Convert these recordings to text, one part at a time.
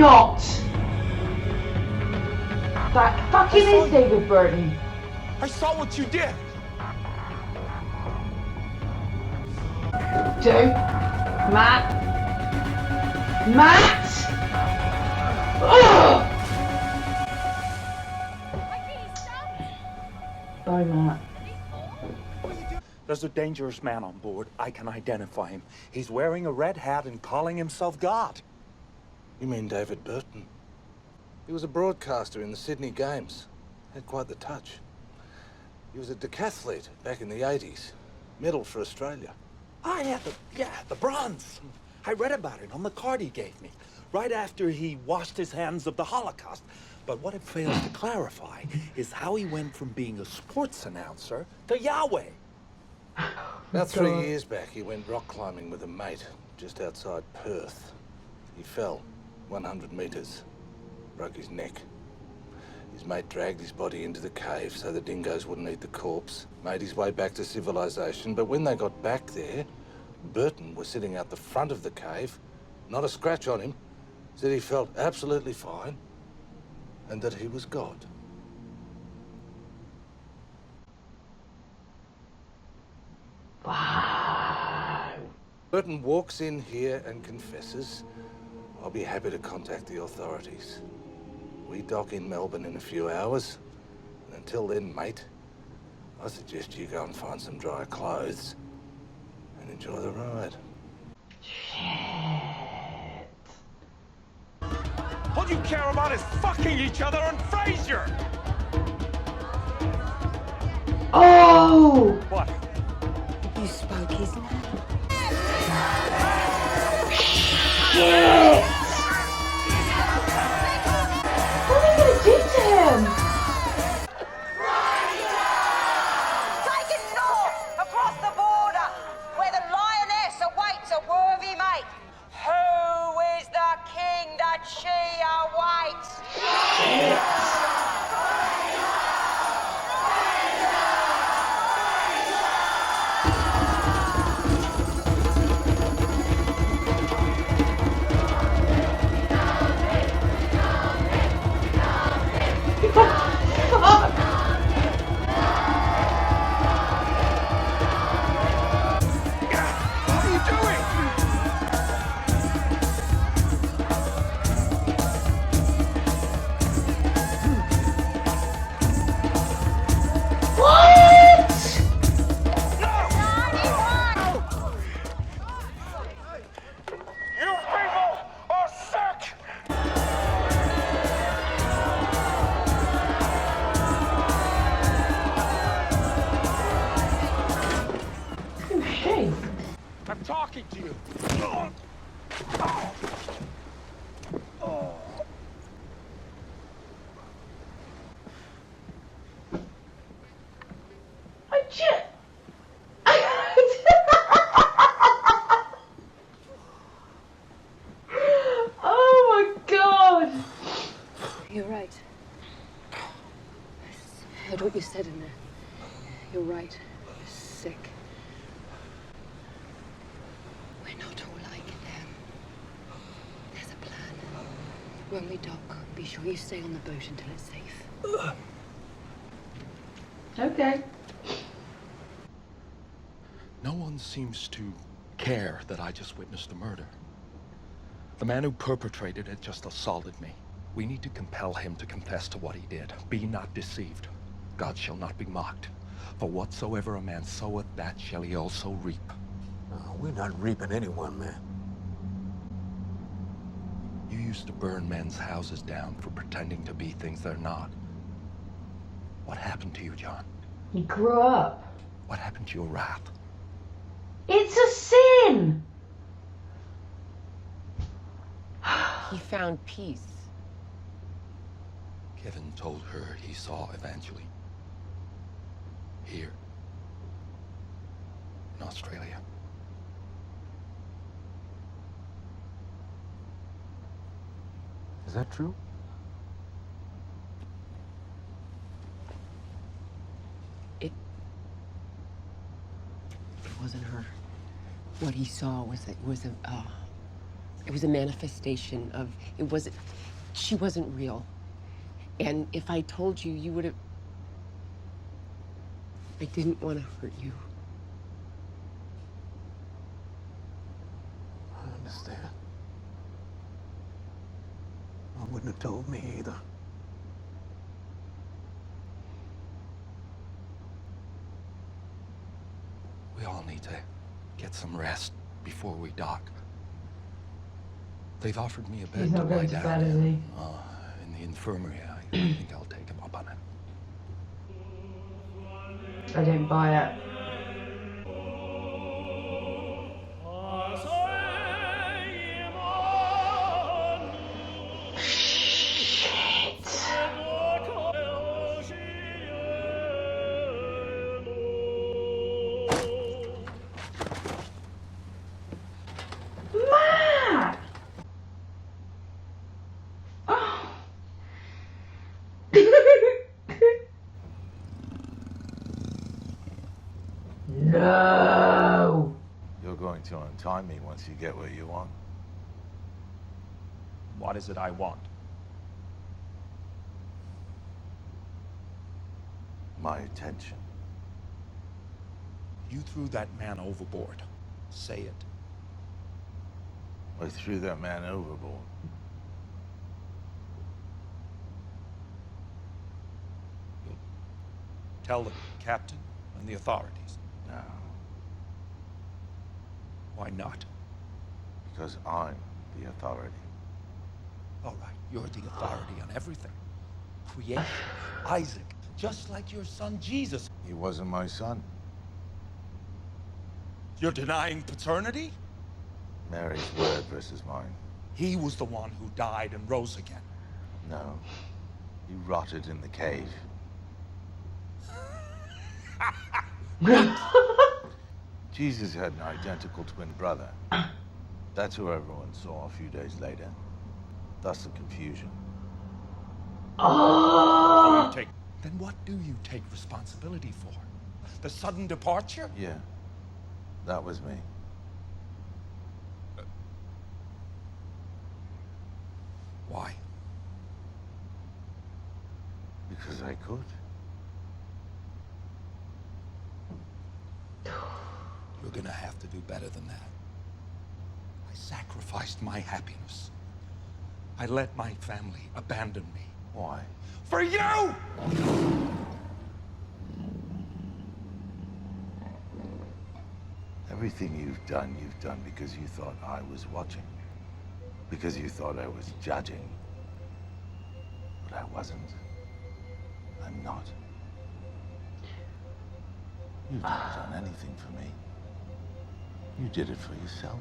not! That fucking is David Burton. I saw what you did. Don't. Matt. Matt! Ugh! Bye, Matt. There's a dangerous man on board. I can identify him. He's wearing a red hat and calling himself God. You mean David Burton? He was a broadcaster in the Sydney Games. Had quite the touch. He was a decathlete back in the 80s. Medal for Australia. Ah, yeah, the bronze. I read about it on the card he gave me, right after he washed his hands of the Holocaust. But what it fails to clarify is how he went from being a sports announcer to Yahweh. About 3 years back, he went rock climbing with a mate just outside Perth. He fell 100 meters, broke his neck. His mate dragged his body into the cave so the dingoes wouldn't eat the corpse, made his way back to civilization, but when they got back there, Burton was sitting out the front of the cave, not a scratch on him, said he felt absolutely fine, and that he was God. Wow. Burton walks in here and confesses. I'll be happy to contact the authorities. We dock in Melbourne in a few hours. And until then, mate, I suggest you go and find some dry clothes and enjoy the ride. Shit. All you care about is fucking each other and Frasier! Oh! What? You spoke his name. Shit! What are we gonna do to him? Taken north, across the border, where the lioness awaits a worthy mate. Who is the king that she awaits? I'm talking to you. Oh my god! You're right. I heard what you said in there. You're right. You're sick. We're not all like them. There's a plan. When we dock, be sure you stay on the boat until it's safe. Okay. No one seems to care that I just witnessed the murder. The man who perpetrated it just assaulted me. We need to compel him to confess to what he did. Be not deceived. God shall not be mocked. For whatsoever a man soweth, that shall he also reap. We're not reaping anyone, man. You used to burn men's houses down for pretending to be things they're not. What happened to you, John? He grew up. What happened to your wrath? It's a sin! He found peace. Kevin told her he saw Evangeline. Here. In Australia. Is that true? It wasn't her. What he saw was It was a manifestation of, she wasn't real. And if I told you, you would have... I didn't want to hurt you. I understand. I wouldn't have told me either. We all need to get some rest before we dock. They've offered me a bed He's to not lie going to down bed, is he? in the infirmary. I think I'll take him up on it. I didn't buy it. Matt! Oh. No! You're going to untie me once you get where you want. What is it I want? My attention. You threw that man overboard. Say it. I threw that man overboard. You'll tell the captain and the authorities. No, Why not? because I'm the authority. All right, you're the authority on everything. Creation, Isaac, just like your son Jesus. He wasn't my son. You're denying paternity? Mary's word versus mine. He was the one who died and rose again. No, he rotted in the cave. Jesus had an identical twin brother. That's who everyone saw a few days later. Thus the confusion. Oh! Then what do you take responsibility for? The sudden departure? Yeah, that was me. Why? Because I could. You're gonna have to do better than that. I sacrificed my happiness. I let my family abandon me. Why? For you! Everything you've done because you thought I was watching. Because you thought I was judging. But I wasn't. I'm not. You've never done anything for me. You did it for yourself.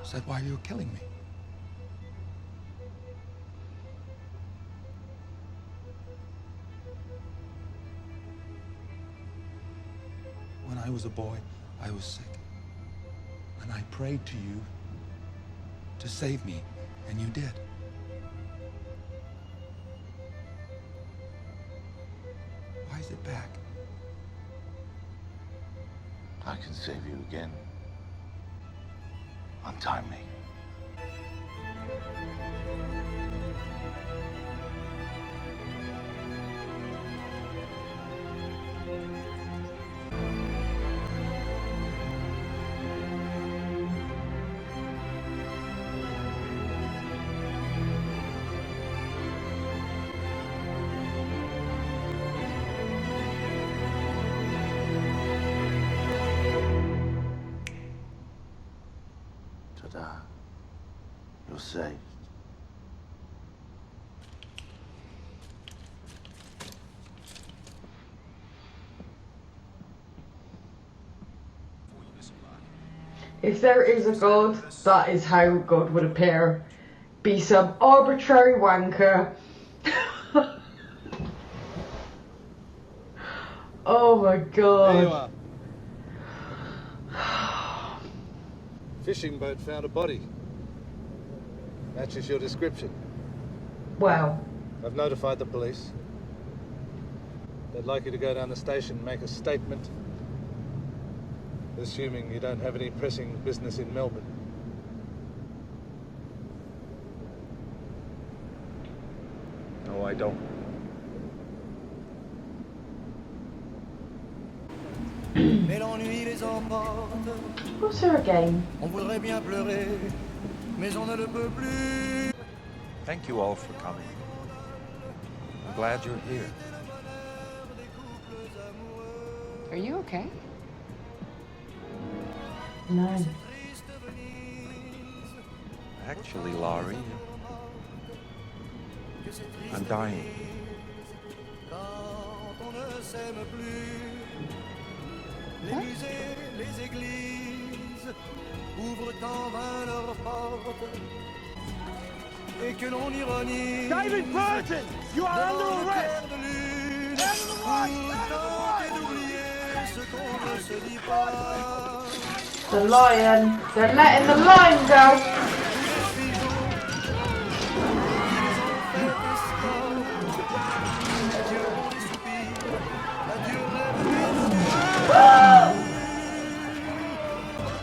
Is that why you're killing me? When I was a boy, I was sick. And I prayed to you to save me, and you did. Why is it back? I can save you again. Untie me. Ta-da. You're saved. If there is a God, that is how God would appear. Be some arbitrary wanker. Oh my There you God. are. Fishing boat found a body. Matches your description. Well, I've notified the police. They'd like you to go down the station and make a statement. Assuming you don't have any pressing business in Melbourne. No, I don't. What's her game? Thank you all for coming. I'm glad you're here. Are you okay? No. Actually, Laurie, I'm dying. David Burton, you are under arrest! The lion. They're letting the lion go.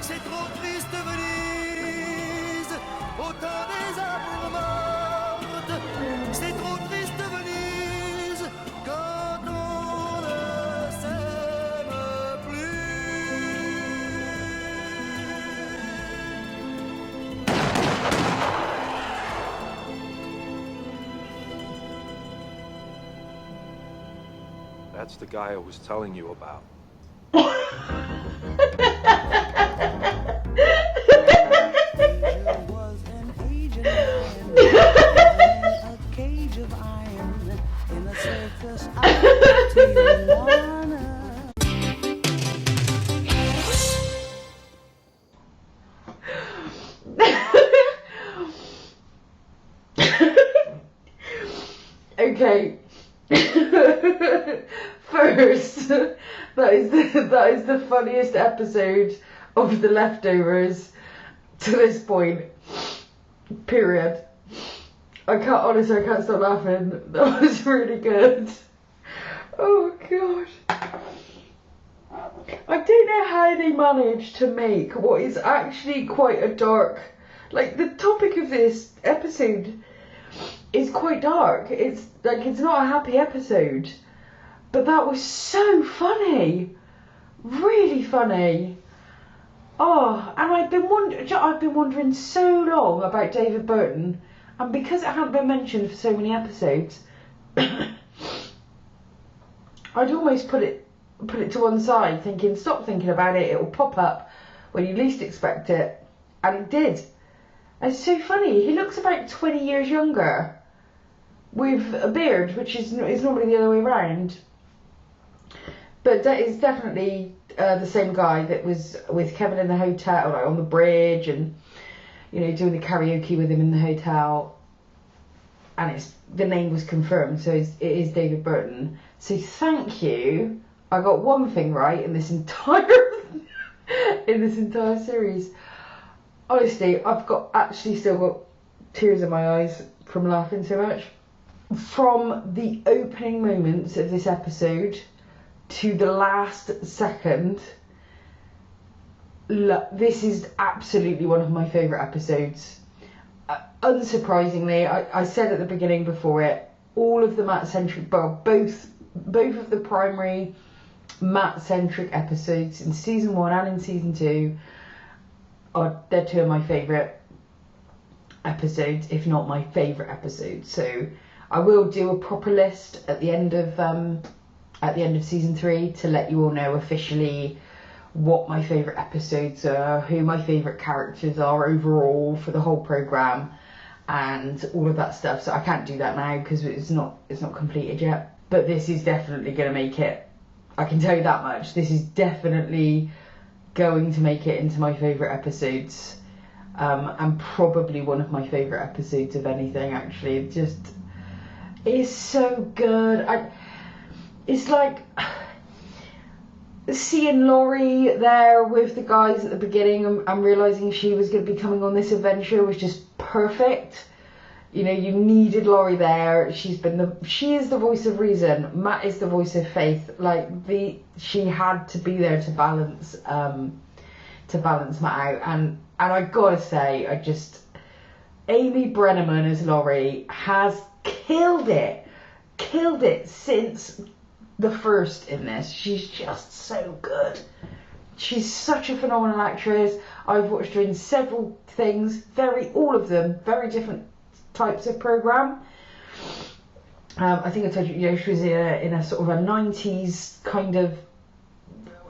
C'est trop triste Venise, autant des amours mortes. C'est trop triste Venise, quand on ne s'aime plus. That's the guy I was telling you about. Was an aged lion in a cage of iron in a circus out of Tijuana. Okay. First, that is the funniest episode of The Leftovers to this point. Period. I can't stop laughing. That was really good. Oh god. I don't know how they managed to make what is actually quite a dark, like the topic of this episode is quite dark. It's like, it's not a happy episode, but that was so funny, really funny. Oh, and I've been wondering so long about David Burton, and because it hadn't been mentioned for so many episodes, I'd almost put it to one side, thinking, stop thinking about it, it'll pop up when you least expect it, and it did. It's so funny. He looks about 20 years younger, with a beard, which is normally the other way around. But that is definitely the same guy that was with Kevin in the hotel, like on the bridge, and doing the karaoke with him in the hotel. And the name was confirmed, so it is David Burton. So thank you. I got one thing right in this entire series. Honestly, I've still got tears in my eyes from laughing so much. From the opening moments of this episode to the last second, this is absolutely one of my favourite episodes. Unsurprisingly, I said at the beginning before it, all of the Matt-centric, both of the primary Matt-centric episodes in season 1 and in season 2 they're two of my favourite episodes, if not my favourite episode. So I will do a proper list at the end of season 3 to let you all know officially what my favourite episodes are, who my favourite characters are overall for the whole programme, and all of that stuff. So I can't do that now because it's not completed yet. But this is definitely going to make it. I can tell you that much. This is definitely going to make it into my favourite episodes, and probably one of my favourite episodes of anything, actually. It just is so good. It's like seeing Laurie there with the guys at the beginning and realising she was going to be coming on this adventure was just perfect. You know, you needed Laurie there. She is the voice of reason. Matt is the voice of faith. Like, she had to be there to balance Matt out. And I gotta say, Amy Brenneman as Laurie has killed it since the first in this. She's just so good. She's such a phenomenal actress. I've watched her in several things, all of them, very different types of program. I think I told you, she was in a sort of a 90s kind of,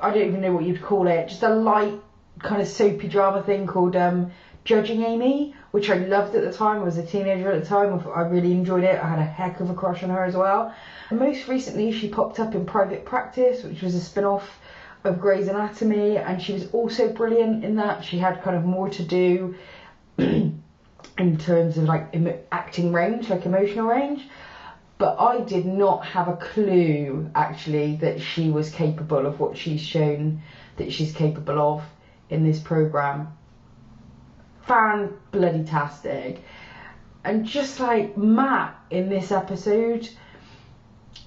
I don't even know what you'd call it, just a light kind of soapy drama thing called Judging Amy, which I loved at the time. I was a teenager at the time. I really enjoyed it. I had a heck of a crush on her as well. And most recently, she popped up in Private Practice, which was a spin-off of Grey's Anatomy, and she was also brilliant in that. She had kind of more to do in terms of like acting range, like emotional range. But I did not have a clue, actually, that she was capable of what she's shown that she's capable of in this programme. Fan-bloody-tastic. And just like Matt in this episode,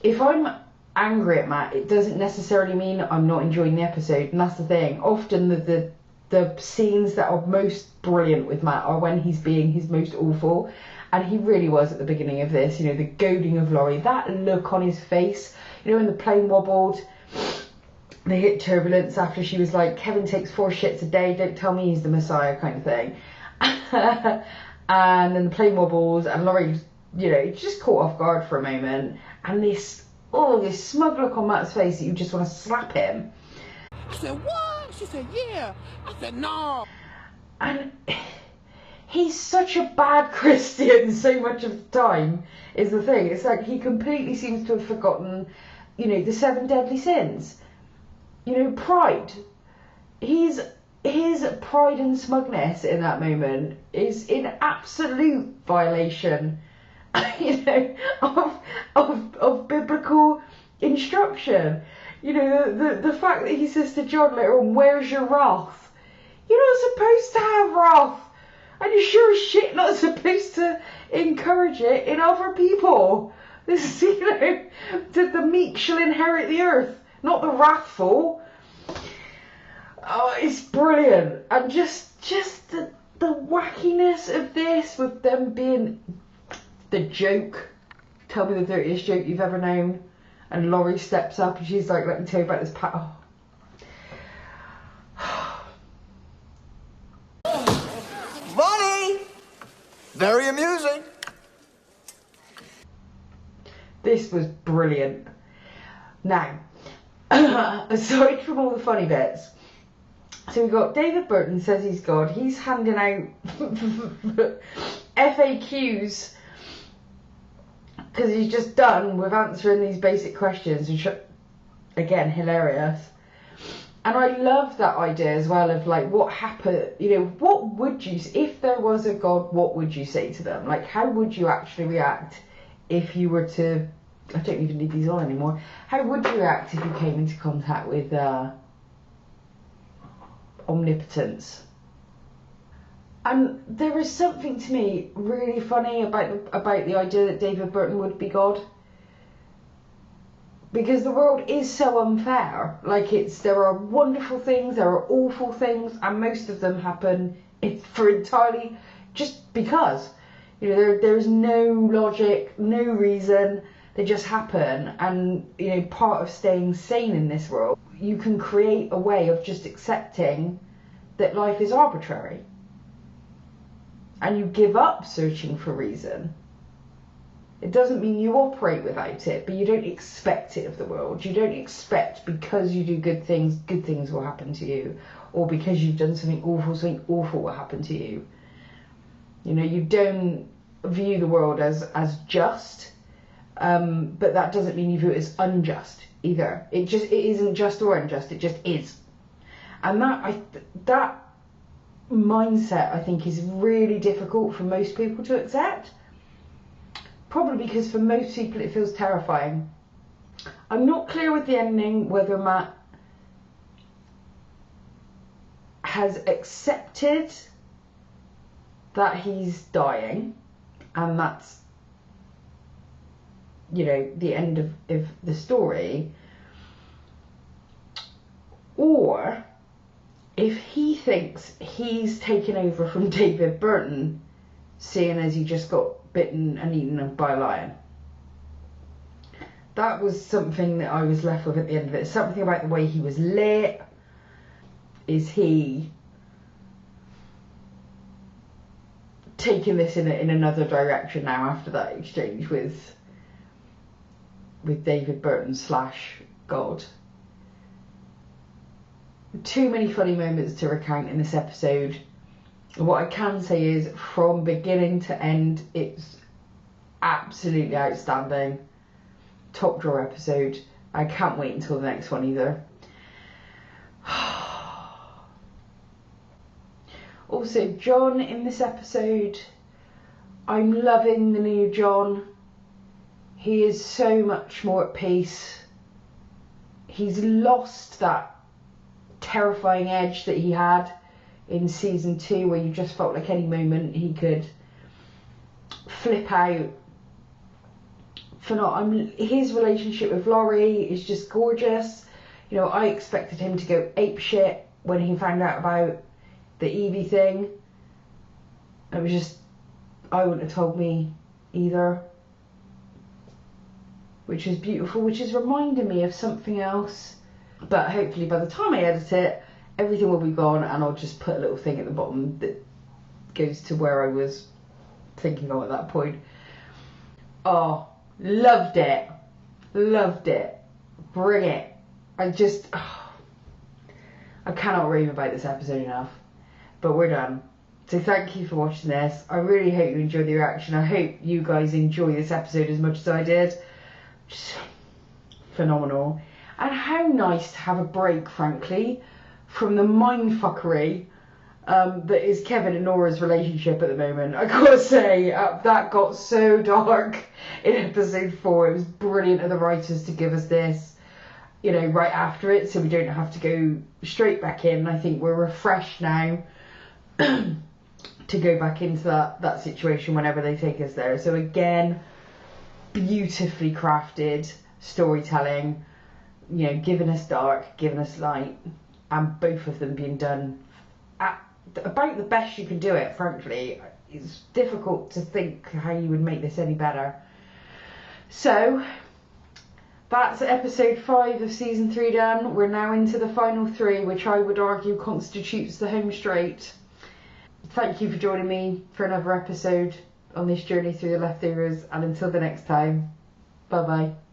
if I'm angry at Matt, it doesn't necessarily mean I'm not enjoying the episode. And that's the thing. Often the scenes that are most brilliant with Matt are when he's being his most awful. And he really was at the beginning of this, you know, the goading of Laurie, that look on his face, you know, when the plane wobbled, they hit turbulence after she was like, Kevin takes 4 shits a day, don't tell me he's the Messiah kind of thing. And then the plane wobbles and Laurie, you know, just caught off guard for a moment. And this smug look on Matt's face that you just want to slap him. I said, what? She said, yeah. I said, no. And he's such a bad Christian so much of the time, is the thing. It's like he completely seems to have forgotten, you know, the 7 deadly sins. You know, pride. His pride and smugness in that moment is in absolute violation, you know, of biblical instruction. You know, the fact that he says to John later on, where's your wrath? You're not supposed to have wrath. And you're sure as shit not supposed to encourage it in other people. This is, you know, the meek shall inherit the earth, not the wrathful. Oh, it's brilliant. And just the wackiness of this, with them being the joke. Tell me the dirtiest joke you've ever known. And Laurie steps up and she's like, let me tell you about this Funny! Very amusing. This was brilliant. Now, aside from all the funny bits, so we've got David Burton says he's God. He's handing out FAQs because he's just done with answering these basic questions, which are, again, hilarious. And I love that idea as well of like what happened, you know, what would you, if there was a God, what would you say to them? Like, how would you actually react if you were to, I don't even need these on anymore. How would you react if you came into contact with omnipotence? And there is something to me really funny about the idea that David Burton would be God. Because the world is so unfair. Like, there are wonderful things, there are awful things, and most of them happen for entirely just because. You know, there's no logic, no reason, they just happen. And, you know, part of staying sane in this world, you can create a way of just accepting that life is arbitrary. And you give up searching for reason. It doesn't mean you operate without it, but you don't expect it of the world. You don't expect because you do good things will happen to you. Or because you've done something awful will happen to you. You know, you don't view the world as just, but that doesn't mean you view it as unjust either. It isn't just or unjust, it just is. And that mindset, I think, is really difficult for most people to accept. Probably because for most people it feels terrifying. I'm not clear with the ending whether Matt has accepted that he's dying and that's, you know, the end of the story, or if he thinks he's taken over from David Burton, seeing as he just got bitten and eaten by a lion. That was something that I was left with at the end of it. Something about the way he was lit. Is he taking this in another direction now after that exchange with David Burton / God? Too many funny moments to recount in this episode. What I can say is, from beginning to end, it's absolutely outstanding. Top drawer episode. I can't wait until the next one either. Also, John in this episode, I'm loving the new John. He is so much more at peace. He's lost that terrifying edge that he had in season 2, where you just felt like any moment he could flip out. His relationship with Laurie is just gorgeous. You know, I expected him to go apeshit when he found out about the Evie thing. It was just, I wouldn't have told me either. Which is beautiful, which is reminding me of something else. But hopefully by the time I edit it, everything will be gone, and I'll just put a little thing at the bottom that goes to where I was thinking of at that point. Oh, loved it. Loved it. Bring it. I cannot rave about this episode enough. But we're done. So thank you for watching this. I really hope you enjoyed the reaction. I hope you guys enjoy this episode as much as I did. Just phenomenal. And how nice to have a break, frankly, from the mindfuckery that is Kevin and Nora's relationship at the moment. I gotta say, that got so dark in episode 4. It was brilliant of the writers to give us this, you know, right after it, so we don't have to go straight back in. I think we're refreshed now to go back into that situation whenever they take us there. So again, beautifully crafted storytelling, you know, giving us dark, giving us light, and both of them being done at about the best you can do it, frankly. It's difficult to think how you would make this any better. So that's episode 5 of season 3 done. We're now into the final 3, which I would argue constitutes the home straight. Thank you for joining me for another episode on this journey through the leftovers, and until the next time, bye bye.